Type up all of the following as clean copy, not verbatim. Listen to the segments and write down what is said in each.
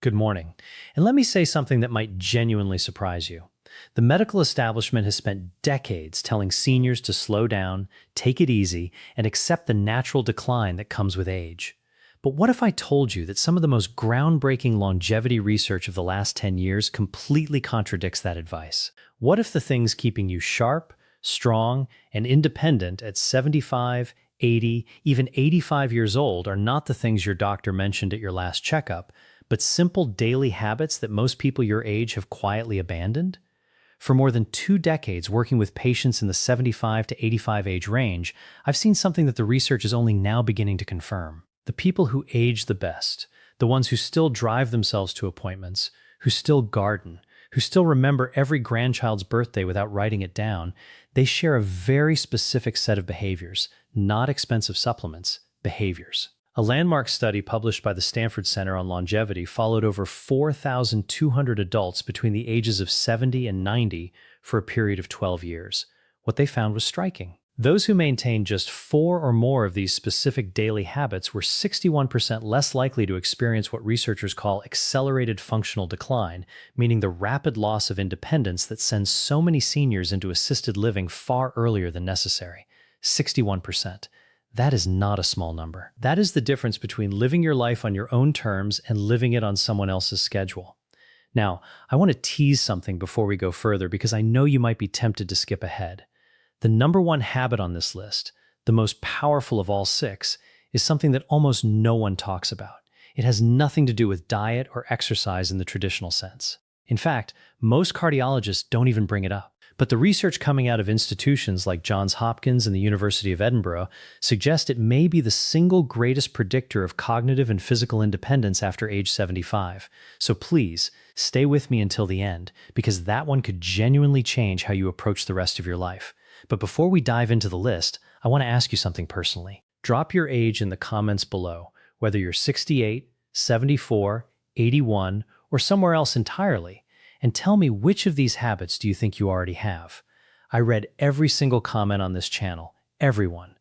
Good morning. And let me say something that might genuinely surprise you. The medical establishment has spent decades telling seniors to slow down, take it easy, and accept the natural decline that comes with age. But what if I told you that some of the most groundbreaking longevity research of the last 10 years completely contradicts that advice? What if the things keeping you sharp, strong, and independent at 75, 80, even 85 years old are not the things your doctor mentioned at your last checkup, but simple daily habits that most people your age have quietly abandoned? For more than 2 decades working with patients in the 75 to 85 age range, I've seen something that the research is only now beginning to confirm. The people who age the best, the ones who still drive themselves to appointments, who still garden, who still remember every grandchild's birthday without writing it down, they share a very specific set of behaviors, not expensive supplements, behaviors. A landmark study published by the Stanford Center on Longevity followed over 4,200 adults between the ages of 70 and 90 for a period of 12 years. What they found was striking. Those who maintained just 4 or more of these specific daily habits were 61% less likely to experience what researchers call accelerated functional decline, meaning the rapid loss of independence that sends so many seniors into assisted living far earlier than necessary. 61%. That is not a small number. That is the difference between living your life on your own terms and living it on someone else's schedule. Now, I want to tease something before we go further because I know you might be tempted to skip ahead. The number one habit on this list, the most powerful of all 6, is something that almost no one talks about. It has nothing to do with diet or exercise in the traditional sense. In fact, most cardiologists don't even bring it up. But the research coming out of institutions like Johns Hopkins and the University of Edinburgh suggests it may be the single greatest predictor of cognitive and physical independence after age 75. So please, stay with me until the end, because that one could genuinely change how you approach the rest of your life. But before we dive into the list, I want to ask you something personally. Drop your age in the comments below, whether you're 68, 74, 81, or somewhere else entirely. And tell me, which of these habits do you think you already have? I read every single comment on this channel, everyone.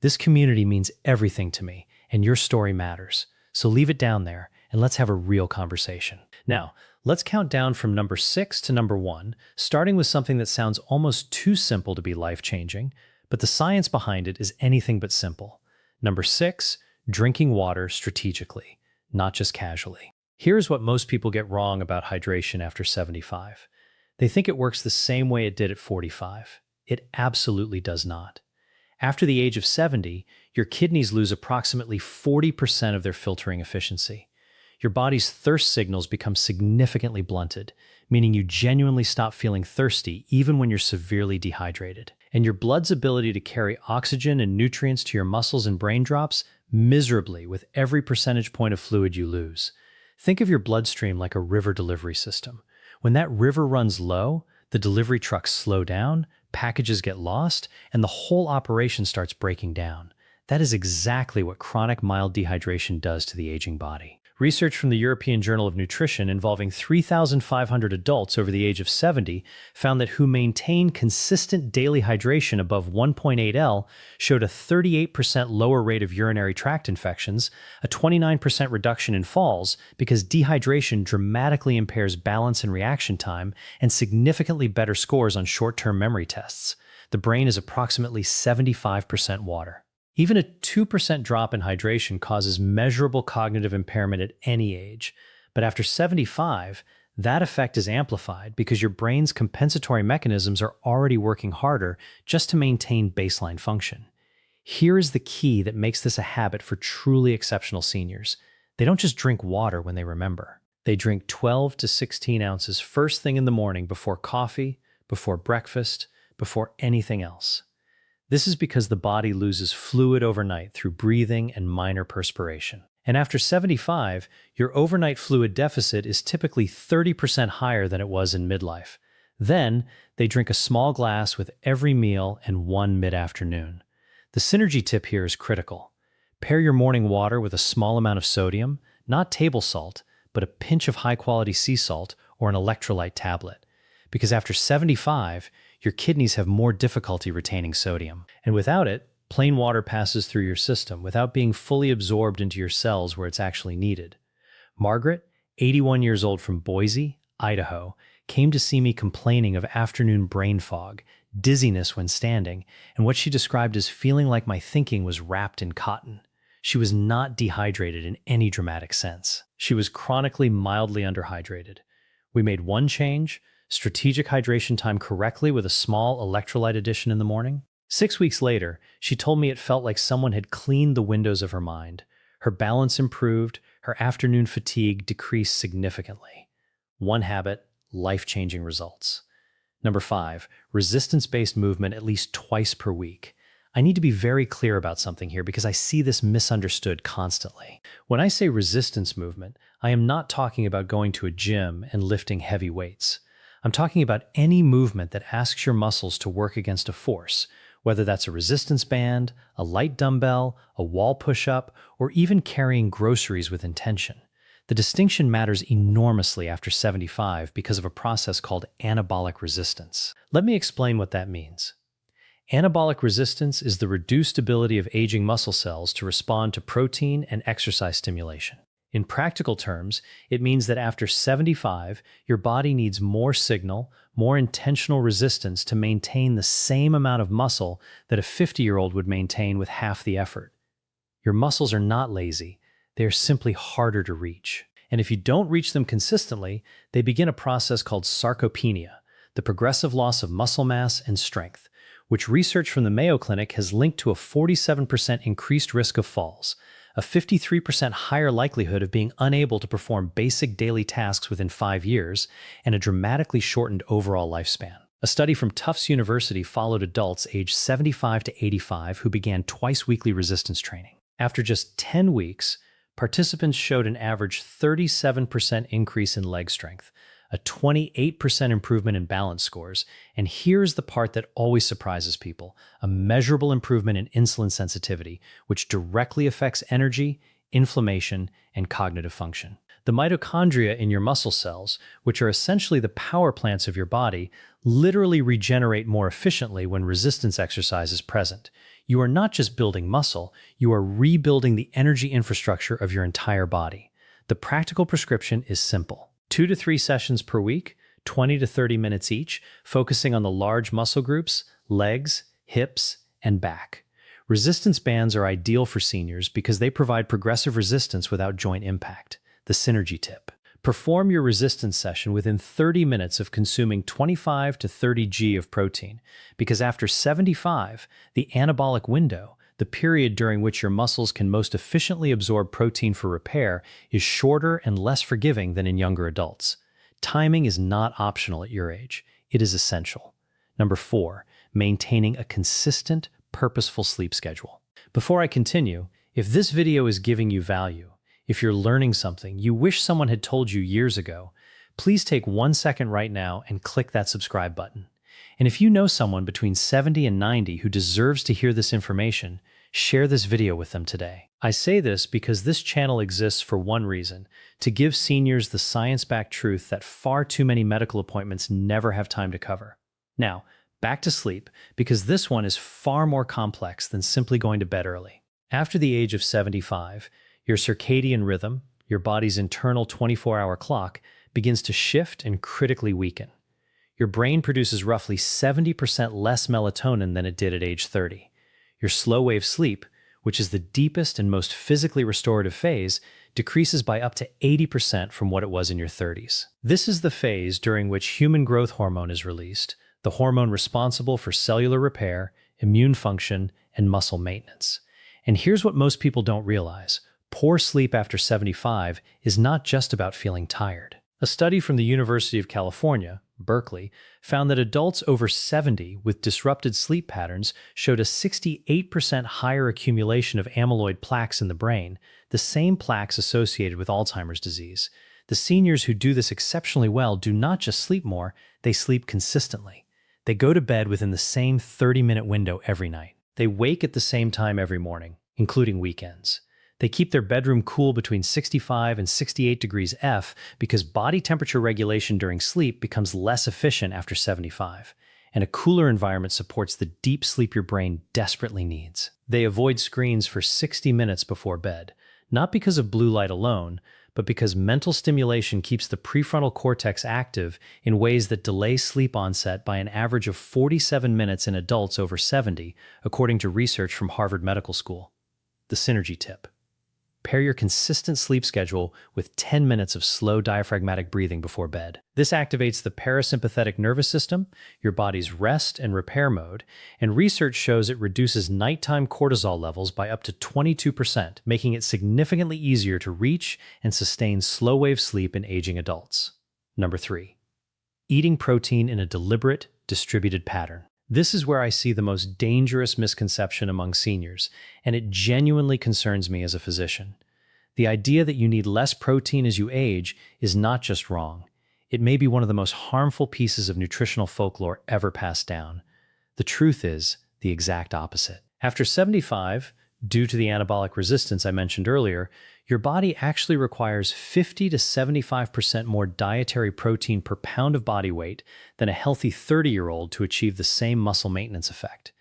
This community means everything to me, and your story matters. So leave it down there, and let's have a real conversation. Now, let's count down from number 6 to number 1, starting with something that sounds almost too simple to be life-changing, but the science behind it is anything but simple. Number 6, drinking water strategically, not just casually. Here's what most people get wrong about hydration after 75. They think it works the same way it did at 45. It absolutely does not. After the age of 70, your kidneys lose approximately 40% of their filtering efficiency. Your body's thirst signals become significantly blunted, meaning you genuinely stop feeling thirsty even when you're severely dehydrated. And your blood's ability to carry oxygen and nutrients to your muscles and brain drops miserably with every percentage point of fluid you lose. Think of your bloodstream like a river delivery system. When that river runs low, the delivery trucks slow down, packages get lost, and the whole operation starts breaking down. That is exactly what chronic mild dehydration does to the aging body. Research from the European Journal of Nutrition involving 3,500 adults over the age of 70 found that who maintained consistent daily hydration above 1.8 L showed a 38% lower rate of urinary tract infections, a 29% reduction in falls because dehydration dramatically impairs balance and reaction time, and significantly better scores on short-term memory tests. The brain is approximately 75% water. Even a 2% drop in hydration causes measurable cognitive impairment at any age. But after 75, that effect is amplified because your brain's compensatory mechanisms are already working harder just to maintain baseline function. Here is the key that makes this a habit for truly exceptional seniors. They don't just drink water when they remember. They drink 12 to 16 ounces first thing in the morning before coffee, before breakfast, before anything else. This is because the body loses fluid overnight through breathing and minor perspiration. And after 75, your overnight fluid deficit is typically 30% higher than it was in midlife. Then, they drink a small glass with every meal and one mid-afternoon. The synergy tip here is critical. Pair your morning water with a small amount of sodium, not table salt, but a pinch of high-quality sea salt or an electrolyte tablet. Because after 75, your kidneys have more difficulty retaining sodium. And without it, plain water passes through your system without being fully absorbed into your cells where it's actually needed. Margaret, 81 years old from Boise, Idaho, came to see me complaining of afternoon brain fog, dizziness when standing, and what she described as feeling like my thinking was wrapped in cotton. She was not dehydrated in any dramatic sense. She was chronically mildly underhydrated. We made one change, strategic hydration time correctly with a small electrolyte addition in the morning. 6 weeks later, she told me it felt like someone had cleaned the windows of her mind. Her balance improved, her afternoon fatigue decreased significantly. One habit, life-changing results. Number 5, resistance-based movement at least twice per week. I need to be very clear about something here because I see this misunderstood constantly. When I say resistance movement, I am not talking about going to a gym and lifting heavy weights. I'm talking about any movement that asks your muscles to work against a force, whether that's a resistance band, a light dumbbell, a wall push-up, or even carrying groceries with intention. The distinction matters enormously after 75 because of a process called anabolic resistance. Let me explain what that means. Anabolic resistance is the reduced ability of aging muscle cells to respond to protein and exercise stimulation. In practical terms, it means that after 75, your body needs more signal, more intentional resistance to maintain the same amount of muscle that a 50-year-old would maintain with half the effort. Your muscles are not lazy, they are simply harder to reach. And if you don't reach them consistently, they begin a process called sarcopenia, the progressive loss of muscle mass and strength, which research from the Mayo Clinic has linked to a 47% increased risk of falls, a 53% higher likelihood of being unable to perform basic daily tasks within 5 years, and a dramatically shortened overall lifespan. A study from Tufts University followed adults aged 75 to 85 who began twice-weekly resistance training. After just 10 weeks, participants showed an average 37% increase in leg strength, a 28% improvement in balance scores, and here's the part that always surprises people, a measurable improvement in insulin sensitivity, which directly affects energy, inflammation, and cognitive function. The mitochondria in your muscle cells, which are essentially the power plants of your body, literally regenerate more efficiently when resistance exercise is present. You are not just building muscle, you are rebuilding the energy infrastructure of your entire body. The practical prescription is simple. 2 to 3 sessions per week, 20 to 30 minutes each, focusing on the large muscle groups, legs, hips, and back. Resistance bands are ideal for seniors because they provide progressive resistance without joint impact, the synergy tip. Perform your resistance session within 30 minutes of consuming 25 to 30 g of protein, because after 75, the anabolic window, the period during which your muscles can most efficiently absorb protein for repair, is shorter and less forgiving than in younger adults. Timing is not optional at your age. It is essential. Number 4, maintaining a consistent, purposeful sleep schedule. Before I continue, if this video is giving you value, if you're learning something you wish someone had told you years ago, please take 1 second right now and click that subscribe button. And if you know someone between 70 and 90 who deserves to hear this information, share this video with them today. I say this because this channel exists for one reason: to give seniors the science-backed truth that far too many medical appointments never have time to cover. Now, back to sleep, because this one is far more complex than simply going to bed early. After the age of 75, your circadian rhythm, your body's internal 24-hour clock, begins to shift and critically weaken. Your brain produces roughly 70% less melatonin than it did at age 30. Your slow-wave sleep, which is the deepest and most physically restorative phase, decreases by up to 80% from what it was in your 30s. This is the phase during which human growth hormone is released, the hormone responsible for cellular repair, immune function, and muscle maintenance. And here's what most people don't realize: poor sleep after 75 is not just about feeling tired. A study from the University of California, Berkeley, found that adults over 70 with disrupted sleep patterns showed a 68% higher accumulation of amyloid plaques in the brain, the same plaques associated with Alzheimer's disease. The seniors who do this exceptionally well do not just sleep more, they sleep consistently. They go to bed within the same 30-minute window every night. They wake at the same time every morning, including weekends. They keep their bedroom cool between 65 and 68 degrees F because body temperature regulation during sleep becomes less efficient after 75, and a cooler environment supports the deep sleep your brain desperately needs. They avoid screens for 60 minutes before bed, not because of blue light alone, but because mental stimulation keeps the prefrontal cortex active in ways that delay sleep onset by an average of 47 minutes in adults over 70, according to research from Harvard Medical School. The synergy tip. Pair your consistent sleep schedule with 10 minutes of slow diaphragmatic breathing before bed. This activates the parasympathetic nervous system, your body's rest and repair mode, and research shows it reduces nighttime cortisol levels by up to 22%, making it significantly easier to reach and sustain slow-wave sleep in aging adults. Number 3. Eating protein in a deliberate, distributed pattern. This is where I see the most dangerous misconception among seniors, and it genuinely concerns me as a physician. The idea that you need less protein as you age is not just wrong. It may be one of the most harmful pieces of nutritional folklore ever passed down. The truth is the exact opposite. After 75, due to the anabolic resistance I mentioned earlier, your body actually requires 50 to 75% more dietary protein per pound of body weight than a healthy 30-year-old to achieve the same muscle maintenance effect.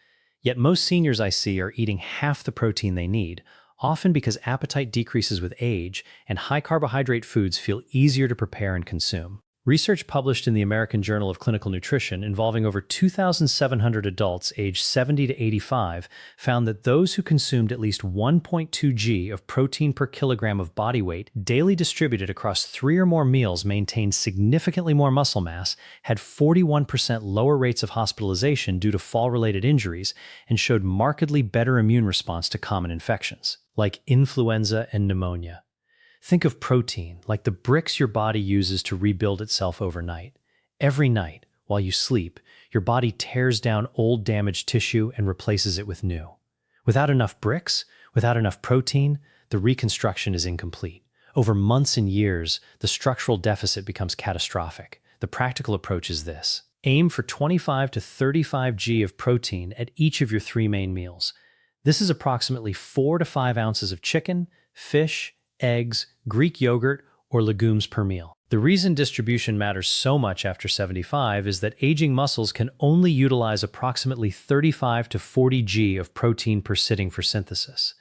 Yet most seniors I see are eating half the protein they need, often because appetite decreases with age and high-carbohydrate foods feel easier to prepare and consume. Research published in the American Journal of Clinical Nutrition involving over 2,700 adults aged 70 to 85 found that those who consumed at least 1.2 g of protein per kilogram of body weight daily distributed across 3 or more meals maintained significantly more muscle mass, had 41% lower rates of hospitalization due to fall-related injuries, and showed markedly better immune response to common infections, like influenza and pneumonia. Think of protein like the bricks your body uses to rebuild itself overnight. Every night, while you sleep, your body tears down old damaged tissue and replaces it with new. Without enough bricks, without enough protein, the reconstruction is incomplete. Over months and years, the structural deficit becomes catastrophic. The practical approach is this. Aim for 25 to 35 g of protein at each of your 3 main meals. This is approximately 4 to 5 ounces of chicken, fish, eggs, Greek yogurt, or legumes per meal. The reason distribution matters so much after 75 is that aging muscles can only utilize approximately 35 to 40 g of protein per sitting for synthesis.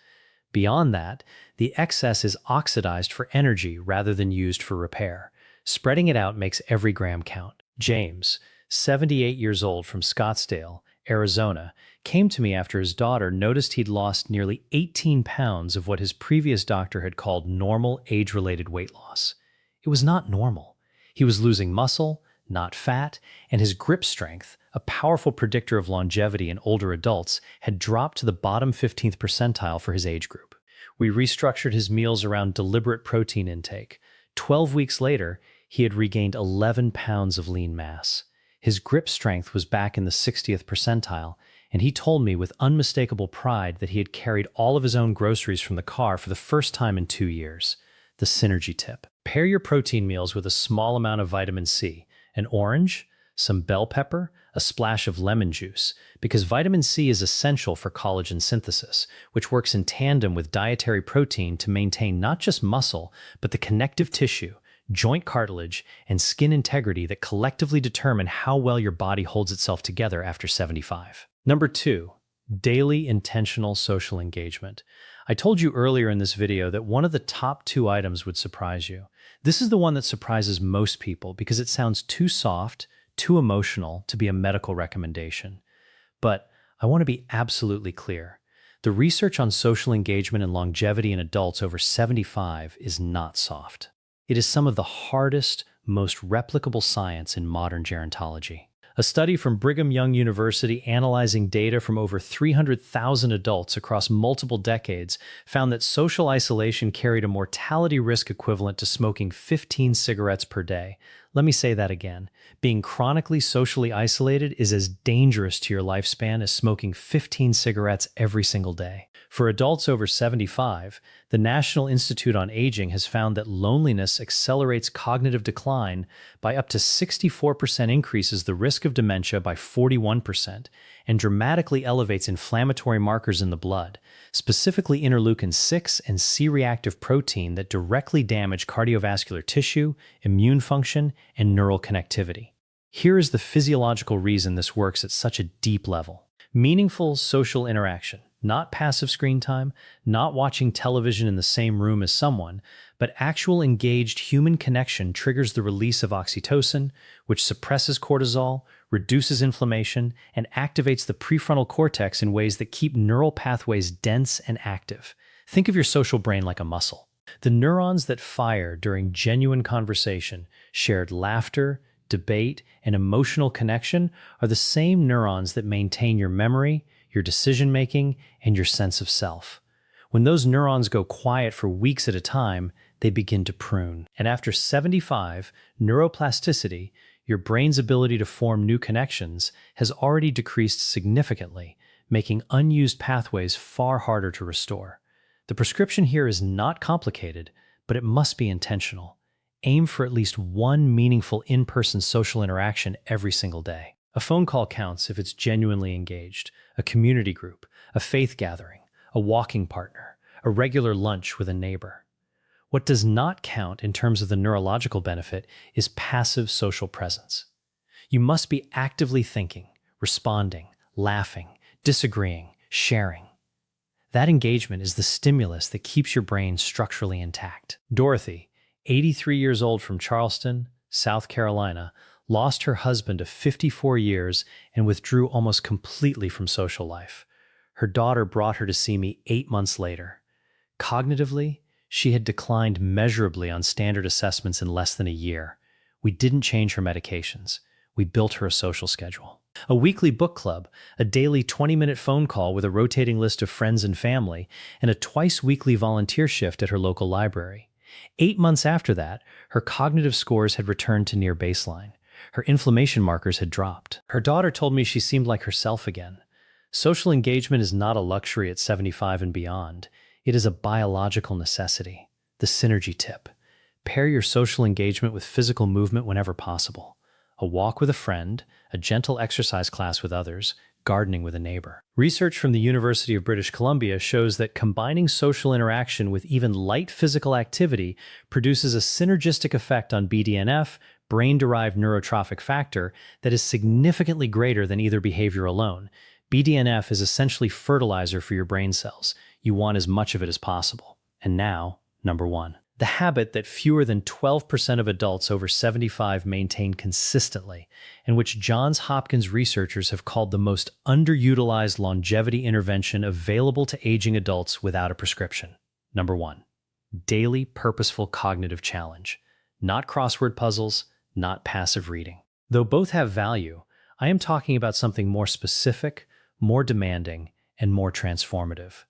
Beyond that, the excess is oxidized for energy rather than used for repair. Spreading it out makes every gram count. James, 78 years old from Scottsdale, Arizona, came to me after his daughter noticed he'd lost nearly 18 pounds of what his previous doctor had called normal age-related weight loss. It was not normal. He was losing muscle, not fat, and his grip strength, a powerful predictor of longevity in older adults, had dropped to the bottom 15th percentile for his age group. We restructured his meals around deliberate protein intake. 12 weeks later, he had regained 11 pounds of lean mass. His grip strength was back in the 60th percentile, and he told me with unmistakable pride that he had carried all of his own groceries from the car for the first time in 2 years. The synergy tip. Pair your protein meals with a small amount of vitamin C, an orange, some bell pepper, a splash of lemon juice, because vitamin C is essential for collagen synthesis, which works in tandem with dietary protein to maintain not just muscle, but the connective tissue, joint cartilage, and skin integrity that collectively determine how well your body holds itself together after 75. Number 2, daily intentional social engagement. I told you earlier in this video that one of the top 2 items would surprise you. This is the one that surprises most people because it sounds too soft, too emotional to be a medical recommendation. But I want to be absolutely clear. The research on social engagement and longevity in adults over 75 is not soft. It is some of the hardest, most replicable science in modern gerontology. A study from Brigham Young University analyzing data from over 300,000 adults across multiple decades found that social isolation carried a mortality risk equivalent to smoking 15 cigarettes per day. Let me say that again. Being chronically socially isolated is as dangerous to your lifespan as smoking 15 cigarettes every single day. For adults over 75, the National Institute on Aging has found that loneliness accelerates cognitive decline by up to 64%, increases the risk of dementia by 41%, and dramatically elevates inflammatory markers in the blood, specifically interleukin-6 and C-reactive protein that directly damage cardiovascular tissue, immune function, and neural connectivity. Here is the physiological reason this works at such a deep level. Meaningful social interaction. not passive screen time, not watching television in the same room as someone, but actual engaged human connection triggers the release of oxytocin, which suppresses cortisol, reduces inflammation, and activates the prefrontal cortex in ways that keep neural pathways dense and active. Think of your social brain like a muscle. The neurons that fire during genuine conversation, shared laughter, debate, and emotional connection are the same neurons that maintain your memory, your decision-making, and your sense of self. When those neurons go quiet for weeks at a time, they begin to prune. And after 75, neuroplasticity, your brain's ability to form new connections, has already decreased significantly, making unused pathways far harder to restore. The prescription here is not complicated, but it must be intentional. Aim for at least one meaningful in-person social interaction every single day. A phone call counts if it's genuinely engaged, a community group, a faith gathering, a walking partner, a regular lunch with a neighbor. What does not count in terms of the neurological benefit is passive social presence. You must be actively thinking, responding, laughing, disagreeing, sharing. That engagement is the stimulus that keeps your brain structurally intact. Dorothy, 83 years old from Charleston, South Carolina, lost her husband of 54 years and withdrew almost completely from social life. Her daughter brought her to see me 8 months later. Cognitively, she had declined measurably on standard assessments in less than a year. We didn't change her medications. We built her a social schedule. A weekly book club, a daily 20-minute phone call with a rotating list of friends and family, and a twice-weekly volunteer shift at her local library. 8 months after that, her cognitive scores had returned to near baseline. Her inflammation markers had dropped. Her daughter told me she seemed like herself again. Social engagement is not a luxury at 75 and beyond. It is a biological necessity. The synergy tip. Pair your social engagement with physical movement whenever possible. A walk with a friend, a gentle exercise class with others, gardening with a neighbor. Research from the University of British Columbia shows that combining social interaction with even light physical activity produces a synergistic effect on BDNF, brain-derived neurotrophic factor, that is significantly greater than either behavior alone. BDNF is essentially fertilizer for your brain cells. You want as much of it as possible. And now, number 1. The habit that fewer than 12% of adults over 75 maintain consistently, and which Johns Hopkins researchers have called the most underutilized longevity intervention available to aging adults without a prescription. Number 1. Daily purposeful cognitive challenge. Not crossword puzzles, not passive reading. Though both have value, I am talking about something more specific, more demanding, and more transformative.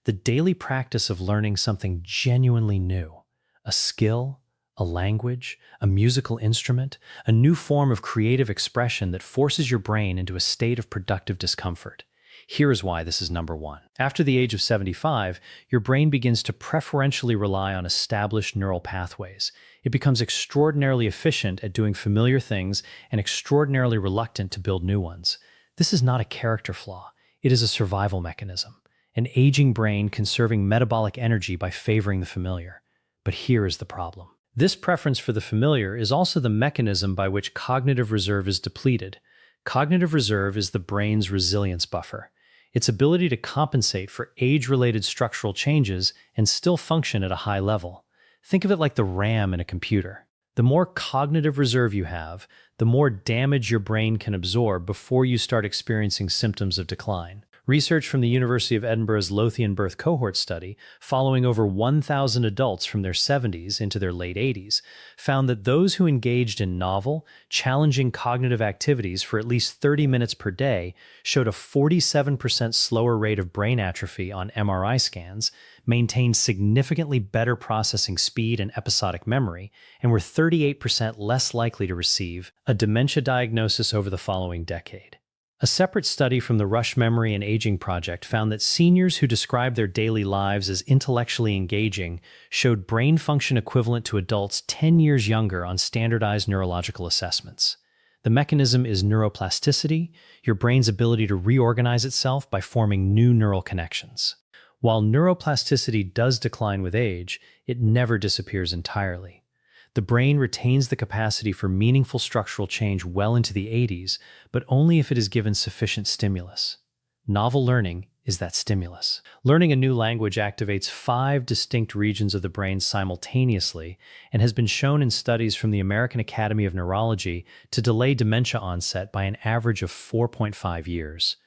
The daily practice of learning something genuinely new. A skill, a language, a musical instrument, a new form of creative expression that forces your brain into a state of productive discomfort. Here is why this is number 1. After the age of 75, your brain begins to preferentially rely on established neural pathways. It becomes extraordinarily efficient at doing familiar things and extraordinarily reluctant to build new ones. This is not a character flaw. It is a survival mechanism. An aging brain conserving metabolic energy by favoring the familiar. But here is the problem. This preference for the familiar is also the mechanism by which cognitive reserve is depleted. Cognitive reserve is the brain's resilience buffer, its ability to compensate for age-related structural changes and still function at a high level. Think of it like the RAM in a computer. The more cognitive reserve you have, the more damage your brain can absorb before you start experiencing symptoms of decline. Research from the University of Edinburgh's Lothian birth cohort study, following over 1,000 adults from their 70s into their late 80s, found that those who engaged in novel, challenging cognitive activities for at least 30 minutes per day showed a 47% slower rate of brain atrophy on MRI scans, maintained significantly better processing speed and episodic memory, and were 38% less likely to receive a dementia diagnosis over the following decade. A separate study from the Rush Memory and Aging Project found that seniors who described their daily lives as intellectually engaging showed brain function equivalent to adults 10 years younger on standardized neurological assessments. The mechanism is neuroplasticity, your brain's ability to reorganize itself by forming new neural connections. While neuroplasticity does decline with age, it never disappears entirely. The brain retains the capacity for meaningful structural change well into the 80s, but only if it is given sufficient stimulus. Novel learning is that stimulus. Learning a new language activates 5 distinct regions of the brain simultaneously and has been shown in studies from the American Academy of Neurology to delay dementia onset by an average of 4.5 years.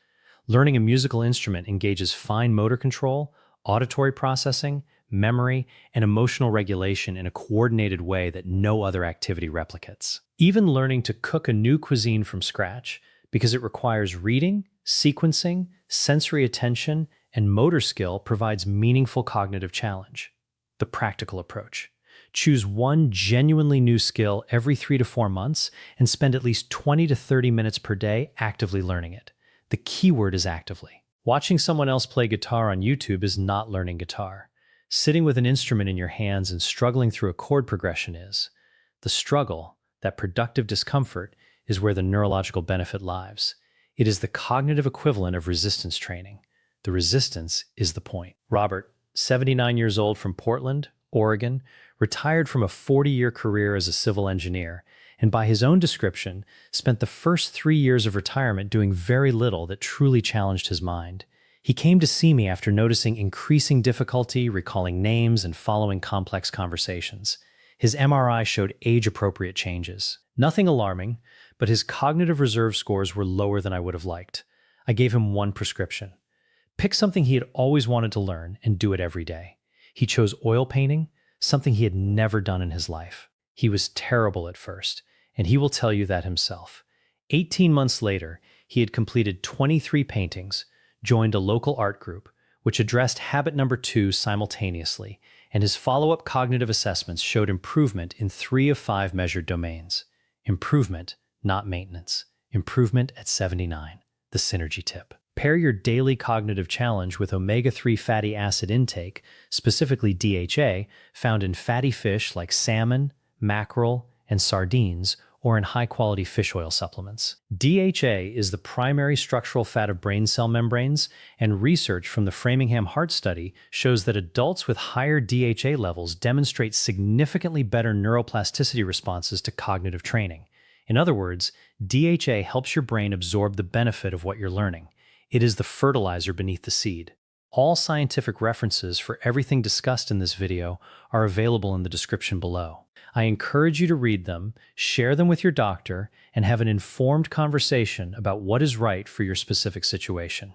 Learning a musical instrument engages fine motor control, auditory processing, memory, and emotional regulation in a coordinated way that no other activity replicates. Even learning to cook a new cuisine from scratch, because it requires reading, sequencing, sensory attention, and motor skill, provides meaningful cognitive challenge. The practical approach. Choose one genuinely new skill every 3 to 4 months and spend at least 20 to 30 minutes per day actively learning it. The key word is actively. Watching someone else play guitar on YouTube is not learning guitar. Sitting with an instrument in your hands and struggling through a chord progression is. The struggle, that productive discomfort, is where the neurological benefit lies. It is the cognitive equivalent of resistance training. The resistance is the point. Robert, 79 years old from Portland, Oregon, retired from a 40-year career as a civil engineer, and by his own description, spent the first 3 years of retirement doing very little that truly challenged his mind. He came to see me after noticing increasing difficulty recalling names and following complex conversations. His MRI showed age-appropriate changes. Nothing alarming, but his cognitive reserve scores were lower than I would have liked. I gave him one prescription. Pick something he had always wanted to learn and do it every day. He chose oil painting, something he had never done in his life. He was terrible at first, and he will tell you that himself. 18 months later, he had completed 23 paintings, joined a local art group, which addressed habit number 2 simultaneously, and his follow-up cognitive assessments showed improvement in 3 of 5 measured domains. Improvement, not maintenance. Improvement at 79. The synergy tip. Pair your daily cognitive challenge with omega-3 fatty acid intake, specifically DHA, found in fatty fish like salmon, mackerel, and sardines, or in high-quality fish oil supplements. DHA is the primary structural fat of brain cell membranes, and research from the Framingham Heart Study shows that adults with higher DHA levels demonstrate significantly better neuroplasticity responses to cognitive training. In other words, DHA helps your brain absorb the benefit of what you're learning. It is the fertilizer beneath the seed. All scientific references for everything discussed in this video are available in the description below. I encourage you to read them, share them with your doctor, and have an informed conversation about what is right for your specific situation.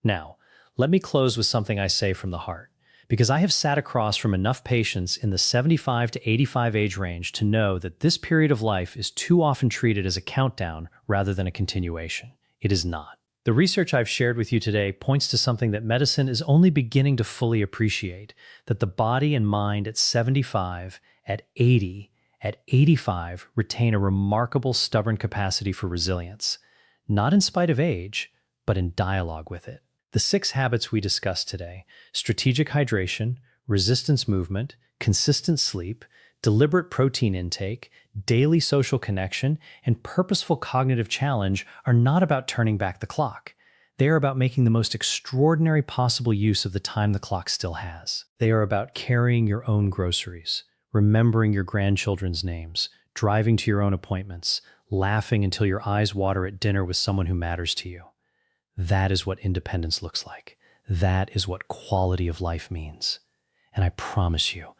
Now, let me close with something I say from the heart, because I have sat across from enough patients in the 75 to 85 age range to know that this period of life is too often treated as a countdown rather than a continuation. It is not. The research I've shared with you today points to something that medicine is only beginning to fully appreciate, that the body and mind at 75, at 80, at 85 retain a remarkable stubborn capacity for resilience, not in spite of age, but in dialogue with it. The 6 habits we discussed today, strategic hydration, resistance movement, consistent sleep, deliberate protein intake, daily social connection, and purposeful cognitive challenge, are not about turning back the clock. They are about making the most extraordinary possible use of the time the clock still has. They are about carrying your own groceries, remembering your grandchildren's names, driving to your own appointments, laughing until your eyes water at dinner with someone who matters to you. That is what independence looks like. That is what quality of life means. And I promise you,